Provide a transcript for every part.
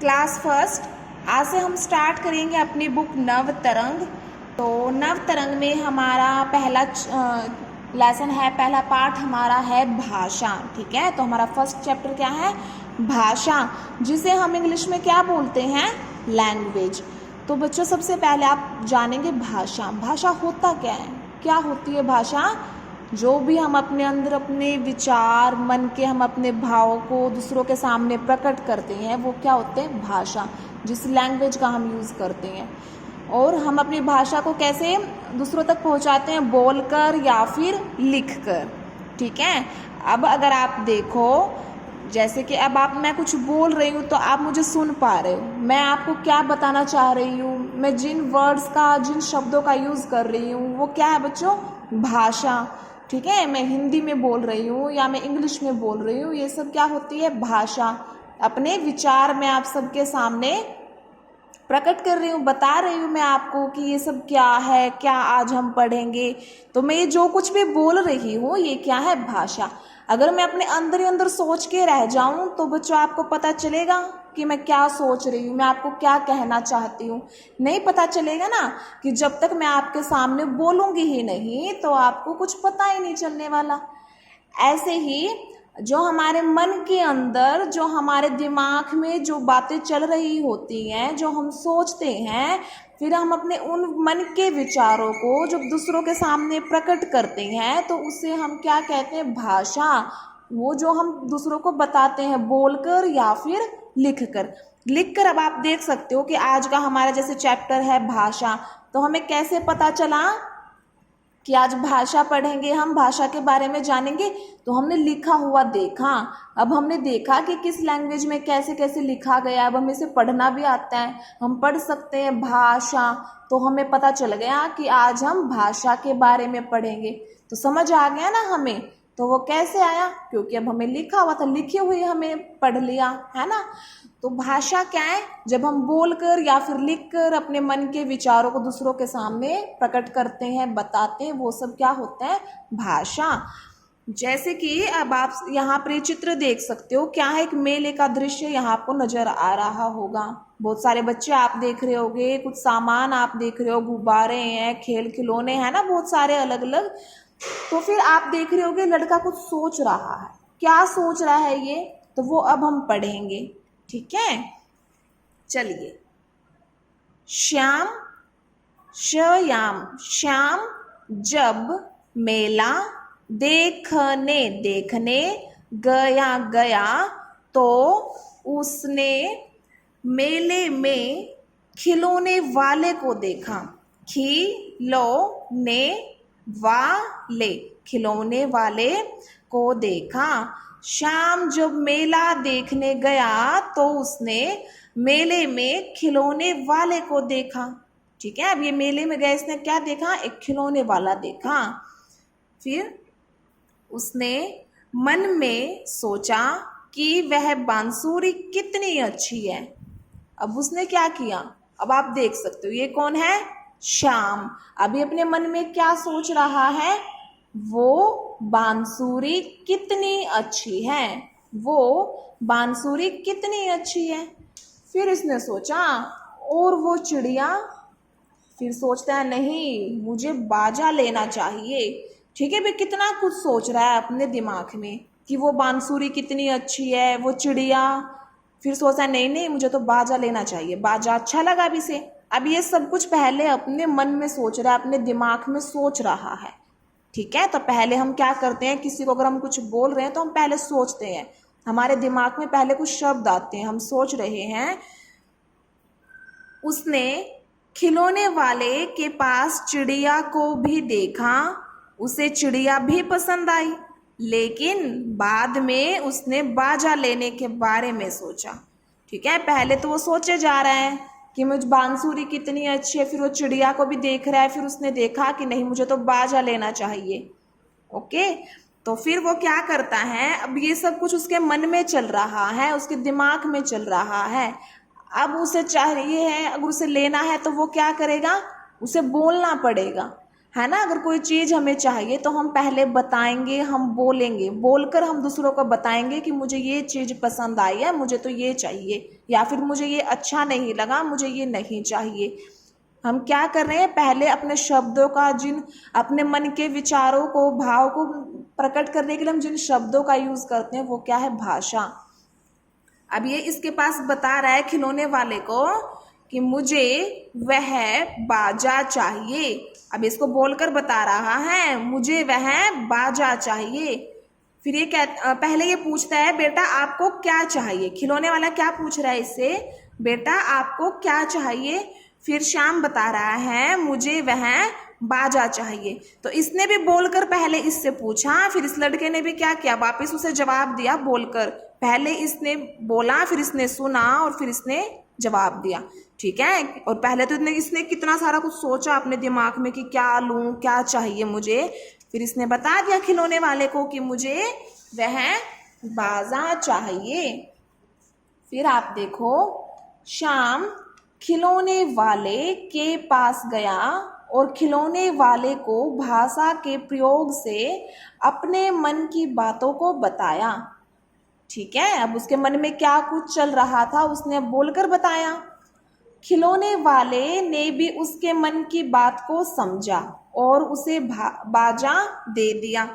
Class first. आज से हम स्टार्ट करेंगे अपनी बुक नव तरंग। तो नव तरंग में हमारा पहला लेसन है, पहला पार्ट हमारा है भाषा। ठीक है, तो हमारा फर्स्ट चैप्टर क्या है? भाषा, जिसे हम इंग्लिश में क्या बोलते हैं? लैंग्वेज। तो बच्चों सबसे पहले आप जानेंगे भाषा। भाषा होता क्या है? क्या होती है भाषा? जो भी हम अपने अंदर अपने विचार, मन के हम अपने भावों को दूसरों के सामने प्रकट करते हैं, वो क्या होते हैं? भाषा। जिस लैंग्वेज का हम यूज़ करते हैं। और हम अपनी भाषा को कैसे दूसरों तक पहुंचाते हैं? बोलकर या फिर लिखकर। ठीक है, अब अगर आप देखो, जैसे कि अब मैं कुछ बोल रही हूँ तो आप मुझे सुन पा रहे हो। मैं आपको क्या बताना चाह रही हूँ? मैं जिन वर्ड्स का, जिन शब्दों का यूज़ कर रही हूँ वो क्या है बच्चों? भाषा। ठीक है, मैं हिंदी में बोल रही हूँ या मैं इंग्लिश में बोल रही हूँ, ये सब क्या होती है? भाषा। अपने विचार मैं आप सबके सामने प्रकट कर रही हूँ, बता रही हूँ मैं आपको कि ये सब क्या है, क्या आज हम पढ़ेंगे। तो मैं ये जो कुछ भी बोल रही हूँ ये क्या है? भाषा। अगर मैं अपने अंदर ही अंदर सोच के रह जाऊं तो बच्चों आपको पता चलेगा कि मैं क्या सोच रही हूँ, मैं आपको क्या कहना चाहती हूँ? नहीं पता चलेगा ना। कि जब तक मैं आपके सामने बोलूँगी ही नहीं तो आपको कुछ पता ही नहीं चलने वाला। ऐसे ही जो हमारे मन के अंदर, जो हमारे दिमाग में जो बातें चल रही होती हैं, जो हम सोचते हैं, फिर हम अपने उन मन के विचारों को जब दूसरों के सामने प्रकट करते हैं तो उसे हम क्या कहते हैं? भाषा। वो जो हम दूसरों को बताते हैं बोलकर या फिर लिखकर। लिखकर अब आप देख सकते हो कि आज का हमारा जैसे चैप्टर है भाषा, तो हमें कैसे पता चला कि आज भाषा पढ़ेंगे, हम भाषा के बारे में जानेंगे। तो हमने लिखा हुआ देखा। अब हमने देखा कि किस लैंग्वेज में कैसे कैसे लिखा गया। अब हमें इसे पढ़ना भी आता है, हम पढ़ सकते हैं भाषा। तो हमें पता चल गया कि आज हम भाषा के बारे में पढ़ेंगे। तो समझ आ गया ना हमें? तो वो कैसे आया? क्योंकि अब हमें लिखा हुआ था, लिखे हुए हमें पढ़ लिया, है ना। तो भाषा क्या है? जब हम बोलकर या फिर लिखकर अपने मन के विचारों को दूसरों के सामने प्रकट करते हैं, बताते हैं, वो सब क्या होता है? भाषा। जैसे कि अब आप यहाँ पर चित्र देख सकते हो, क्या है? एक मेले का दृश्य यहाँ आपको नजर आ रहा होगा। बहुत सारे बच्चे आप देख रहे होगे, कुछ सामान आप देख रहे हो, गुब्बारे हैं, खेल खिलौने हैं ना, बहुत सारे अलग अलग। तो फिर आप देख रहे होगे लड़का कुछ सोच रहा है। क्या सोच रहा है ये? तो वो अब हम पढ़ेंगे। ठीक है, चलिए। श्याम, श्याम, श्याम जब मेला देखने गया तो उसने मेले में खिलौने वाले को देखा। खिलौने वाले को देखा। श्याम जब मेला देखने गया तो उसने मेले में खिलौने वाले को देखा। ठीक है, अब ये मेले में गए, इसने क्या देखा? एक खिलौने वाला देखा। फिर उसने मन में सोचा कि वह बांसुरी कितनी अच्छी है। अब उसने क्या किया? अब आप देख सकते हो, ये कौन है? श्याम। अभी अपने मन में क्या सोच रहा है? वो बांसुरी कितनी अच्छी है, वो बांसुरी कितनी अच्छी है। फिर इसने सोचा, और वो चिड़िया? फिर सोचता है, नहीं, मुझे बाजा लेना चाहिए। ठीक है भाई, कितना कुछ सोच रहा है अपने दिमाग में कि वो बांसुरी कितनी अच्छी है, वो चिड़िया। फिर सोचता है, नहीं नहीं, मुझे तो बाजा लेना चाहिए, बाजा अच्छा लगा अभी से। अब ये सब कुछ पहले अपने मन में सोच रहा है, अपने दिमाग में सोच रहा है। ठीक है, तो पहले हम क्या करते हैं, किसी को अगर हम कुछ बोल रहे हैं तो हम पहले सोचते हैं, हमारे दिमाग में पहले कुछ शब्द आते हैं, हम सोच रहे हैं। उसने खिलौने वाले के पास चिड़िया को भी देखा, उसे चिड़िया भी पसंद आई, लेकिन बाद में उसने बाजा लेने के बारे में सोचा। ठीक है, पहले तो वो सोचे जा रहा है कि मुझ बांसुरी कितनी अच्छी है, फिर वो चिड़िया को भी देख रहा है, फिर उसने देखा कि नहीं, मुझे तो बाजा लेना चाहिए। ओके, तो फिर वो क्या करता है? अब ये सब कुछ उसके मन में चल रहा है, उसके दिमाग में चल रहा है। अब उसे चाहिए है, अगर उसे लेना है तो वो क्या करेगा? उसे बोलना पड़ेगा। है ना। अगर कोई चीज़ हमें चाहिए तो हम पहले बताएंगे, हम बोलेंगे, बोलकर हम दूसरों को बताएंगे कि मुझे ये चीज़ पसंद आई है, मुझे तो ये चाहिए, या फिर मुझे ये अच्छा नहीं लगा, मुझे ये नहीं चाहिए। हम क्या कर रहे हैं, पहले अपने शब्दों का, जिन अपने मन के विचारों को, भाव को प्रकट करने के लिए हम जिन शब्दों का यूज करते हैं वो क्या है, भाषा। अब ये इसके पास बता रहा है खिलौने वाले को कि मुझे वह बाजा चाहिए। अब इसको बोलकर बता रहा है मुझे वह बाजा चाहिए। फिर ये पहले ये पूछता है बेटा आपको क्या चाहिए। खिलौने वाला क्या पूछ रहा है इससे, बेटा आपको क्या चाहिए। फिर श्याम बता रहा है मुझे वह बाजा चाहिए। तो इसने भी बोलकर पहले इससे पूछा, फिर इस लड़के ने भी क्या किया, वापस उसे जवाब दिया बोलकर। पहले इसने बोला, फिर इसने सुना और फिर इसने जवाब दिया। ठीक है। और पहले तो इसने कितना सारा कुछ सोचा अपने दिमाग में कि क्या लूं, क्या चाहिए मुझे। फिर इसने बता दिया खिलौने वाले को कि मुझे वह बाजा चाहिए। फिर आप देखो, श्याम खिलौने वाले के पास गया और खिलौने वाले को भाषा के प्रयोग से अपने मन की बातों को बताया। ठीक है। अब उसके मन में क्या कुछ चल रहा था उसने बोलकर बताया। खिलौने वाले ने भी उसके मन की बात को समझा और उसे बाजा दे दिया।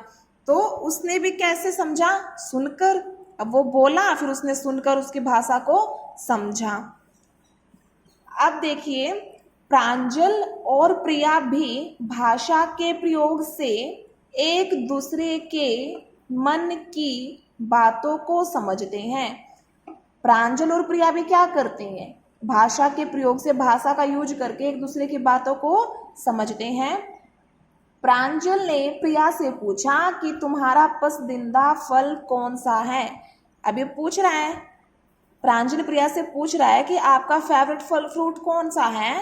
तो उसने भी कैसे समझा, सुनकर। अब वो बोला, फिर उसने सुनकर उसकी भाषा को समझा। अब देखिए, प्रांजल और प्रिया भी भाषा के प्रयोग से एक दूसरे के मन की बातों को समझते हैं। प्रांजल और प्रिया भी क्या करते हैं, भाषा के प्रयोग से, भाषा का यूज करके एक दूसरे की बातों को समझते हैं। प्रांजल ने प्रिया से पूछा कि तुम्हारा पसंदीदा फल कौन सा है। अब ये पूछ रहा है, प्रांजल प्रिया से पूछ रहा है कि आपका फेवरेट फल फ्रूट कौन सा है।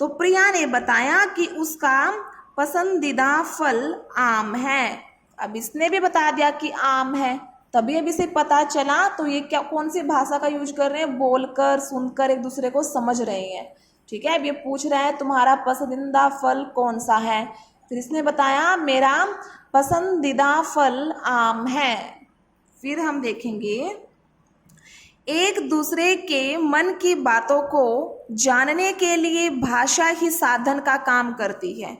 तो प्रिया ने बताया कि उसका पसंदीदा फल आम है। अब इसने भी बता दिया कि आम है। तभी अब इसे पता चला। तो ये क्या, कौन सी भाषा का यूज कर रहे हैं, बोलकर, सुनकर एक दूसरे को समझ रहे हैं। ठीक है। अब ये पूछ रहा है तुम्हारा पसंदीदा फल कौन सा है। फिर इसने बताया मेरा पसंदीदा फल आम है। फिर हम देखेंगे, एक दूसरे के मन की बातों को जानने के लिए भाषा ही साधन का काम करती है।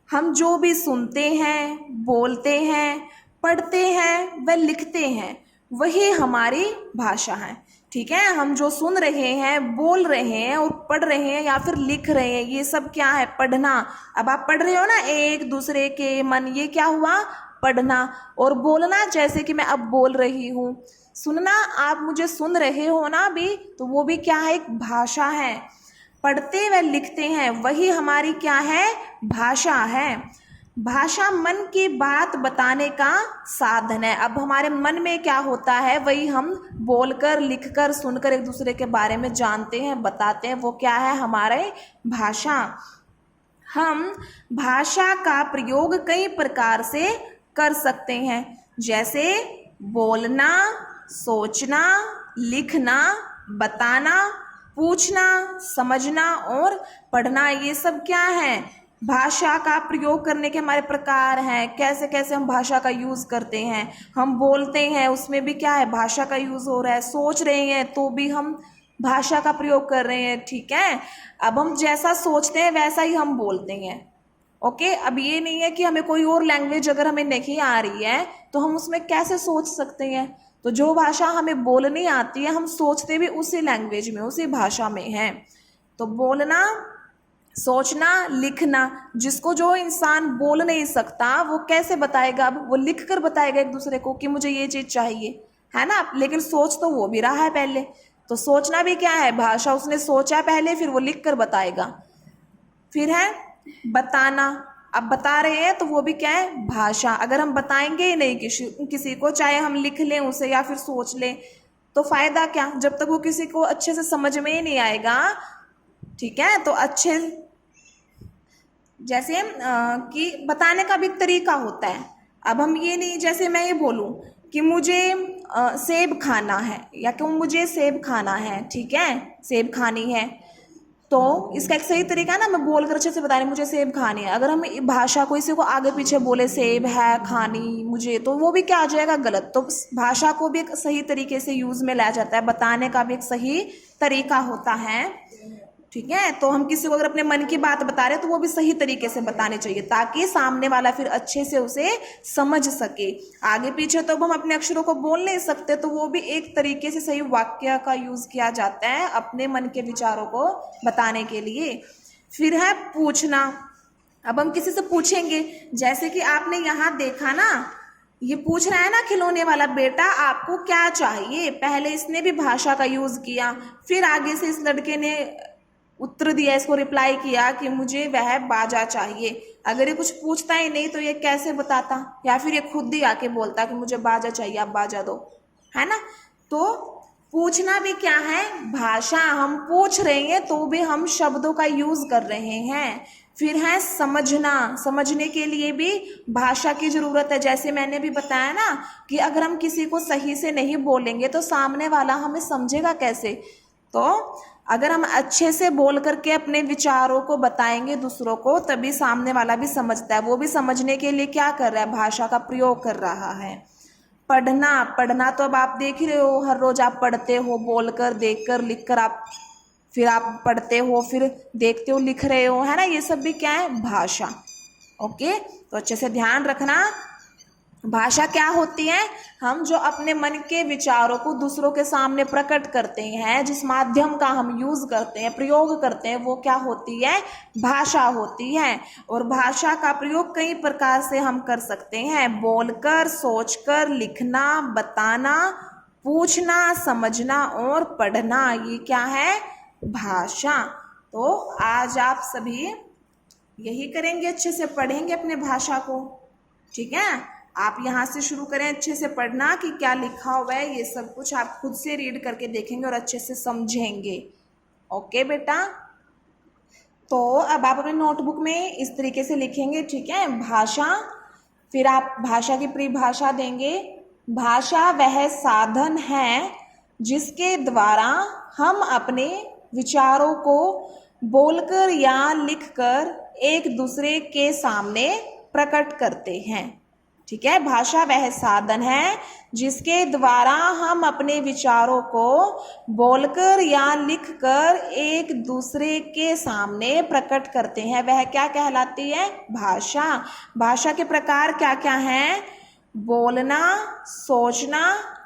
हम जो भी सुनते हैं, बोलते हैं, पढ़ते हैं व लिखते हैं वही हमारी भाषा है। ठीक है। हम जो सुन रहे हैं, बोल रहे हैं और पढ़ रहे हैं या फिर लिख रहे हैं, ये सब क्या है, पढ़ना। अब आप पढ़ रहे हो ना, एक दूसरे के मन, ये क्या हुआ, पढ़ना। और बोलना, जैसे कि मैं अब बोल रही हूँ। सुनना, आप मुझे सुन रहे हो ना भी, तो वो भी क्या है, एक भाषा है। पढ़ते व लिखते हैं वही हमारी क्या है, भाषा है। भाषा मन की बात बताने का साधन है। अब हमारे मन में क्या होता है वही हम बोलकर, लिखकर, सुनकर एक दूसरे के बारे में जानते हैं, बताते हैं, वो क्या है, हमारे भाषा। हम भाषा का प्रयोग कई प्रकार से कर सकते हैं, जैसे बोलना, सोचना, लिखना, बताना, पूछना, समझना और पढ़ना। ये सब क्या है, भाषा का प्रयोग करने के हमारे प्रकार हैं। कैसे कैसे हम भाषा का यूज़ करते हैं। हम बोलते हैं, उसमें भी क्या है, भाषा का यूज़ हो रहा है। सोच रहे हैं तो भी हम भाषा का प्रयोग कर रहे हैं। ठीक है। अब हम जैसा सोचते हैं वैसा ही हम बोलते हैं। ओके। अब ये नहीं है कि हमें कोई और लैंग्वेज अगर हमें नहीं आ रही है तो हम उसमें कैसे सोच सकते हैं। तो जो भाषा हमें बोलनी आती है, हम सोचते भी उसी लैंग्वेज में, उसी भाषा में हैं। तो बोलना, सोचना, लिखना। जिसको जो इंसान बोल नहीं सकता वो कैसे बताएगा, अब वो लिख कर बताएगा एक दूसरे को कि मुझे ये चीज़ चाहिए, है ना। लेकिन सोच तो वो भी रहा है पहले। तो सोचना भी क्या है, भाषा। उसने सोचा पहले, फिर वो लिख कर बताएगा। फिर है बताना। अब बता रहे हैं तो वो भी क्या है, भाषा। अगर हम बताएंगे ही नहीं किसी को, चाहे हम लिख लें उसे या फिर सोच लें, तो फायदा क्या, जब तक वो किसी को अच्छे से समझ में ही नहीं आएगा। ठीक है। तो अच्छे, जैसे कि बताने का भी तरीका होता है। अब हम ये नहीं, जैसे मैं ये बोलूं कि मुझे सेब खाना है, या कि मुझे सेब खाना है। ठीक है, सेब खानी है। तो इसका एक सही तरीका है ना, मैं बोलकर अच्छे से बता रही हूँ मुझे सेब खानी है। अगर हम भाषा को इसी को आगे पीछे बोले सेब है खानी मुझे, तो वो भी क्या आ जाएगा, गलत। तो भाषा को भी एक सही तरीके से यूज में लाया जाता है, बताने का भी एक सही तरीका होता है, ठीक है। तो हम किसी को अगर अपने मन की बात बता रहे हैं तो वो भी सही तरीके से बतानी चाहिए, ताकि सामने वाला फिर अच्छे से उसे समझ सके। आगे पीछे तो हम अपने अक्षरों को बोल नहीं सकते, तो वो भी एक तरीके से सही वाक्य का यूज किया जाता है अपने मन के विचारों को बताने के लिए। फिर है पूछना। अब हम किसी से पूछेंगे, जैसे कि आपने यहाँ देखा ना, ये पूछ रहा है ना खिलौने वाला, बेटा आपको क्या चाहिए। पहले इसने भी भाषा का यूज किया, फिर आगे से इस लड़के ने उत्तर दिया, इसको रिप्लाई किया कि मुझे वह बाजा चाहिए। अगर ये कुछ पूछता ही नहीं तो ये कैसे बताता, या फिर ये खुद ही आके बोलता कि मुझे बाजा चाहिए, आप बाजा दो, है ना। तो पूछना भी क्या है, भाषा। हम पूछ रहे हैं तो भी हम शब्दों का यूज कर रहे हैं। फिर है समझना। समझने के लिए भी भाषा की जरूरत है। जैसे मैंने भी बताया ना कि अगर हम किसी को सही से नहीं बोलेंगे तो सामने वाला हमें समझेगा कैसे। तो अगर हम अच्छे से बोल करके अपने विचारों को बताएंगे दूसरों को, तभी सामने वाला भी समझता है। वो भी समझने के लिए क्या कर रहा है, भाषा का प्रयोग कर रहा है। पढ़ना। पढ़ना तो अब आप देख ही रहे हो, हर रोज आप पढ़ते हो, बोलकर, देखकर, लिखकर। आप फिर आप पढ़ते हो, फिर देखते हो, लिख रहे हो, है ना। ये सब भी क्या है, भाषा। ओके, तो अच्छे से ध्यान रखना। भाषा क्या होती है, हम जो अपने मन के विचारों को दूसरों के सामने प्रकट करते हैं, जिस माध्यम का हम यूज करते हैं, प्रयोग करते हैं, वो क्या होती है, भाषा होती है। और भाषा का प्रयोग कई प्रकार से हम कर सकते हैं, बोलकर, सोचकर, लिखना, बताना, पूछना, समझना और पढ़ना। ये क्या है, भाषा। तो आज आप सभी यही करेंगे, अच्छे से पढ़ेंगे अपने भाषा को, ठीक है। आप यहाँ से शुरू करें अच्छे से पढ़ना कि क्या लिखा हुआ है। ये सब कुछ आप खुद से रीड करके देखेंगे और अच्छे से समझेंगे। ओके बेटा, तो अब आप अपने नोटबुक में इस तरीके से लिखेंगे, ठीक है, भाषा। फिर आप भाषा की परिभाषा देंगे। भाषा वह साधन है जिसके द्वारा हम अपने विचारों को बोलकर या लिखकर एक दूसरे के सामने प्रकट करते हैं, ठीक है। भाषा वह साधन है जिसके द्वारा हम अपने विचारों को बोलकर या लिखकर एक दूसरे के सामने प्रकट करते हैं, वह क्या कहलाती है, भाषा। भाषा के प्रकार क्या क्या हैं, बोलना, सोचना,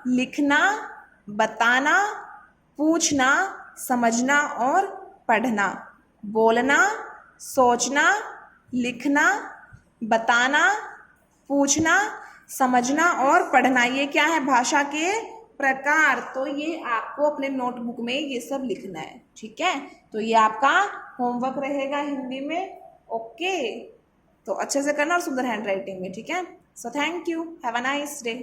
लिखना, बताना, पूछना, समझना और पढ़ना। बोलना, सोचना, लिखना, बताना, पूछना, समझना और पढ़ना, ये क्या है, भाषा के प्रकार। तो ये आपको अपने नोटबुक में ये सब लिखना है, ठीक है। तो ये आपका होमवर्क रहेगा हिंदी में। ओके, तो अच्छे से करना और सुंदर हैंड राइटिंग में, ठीक है। So thank you, have a nice day.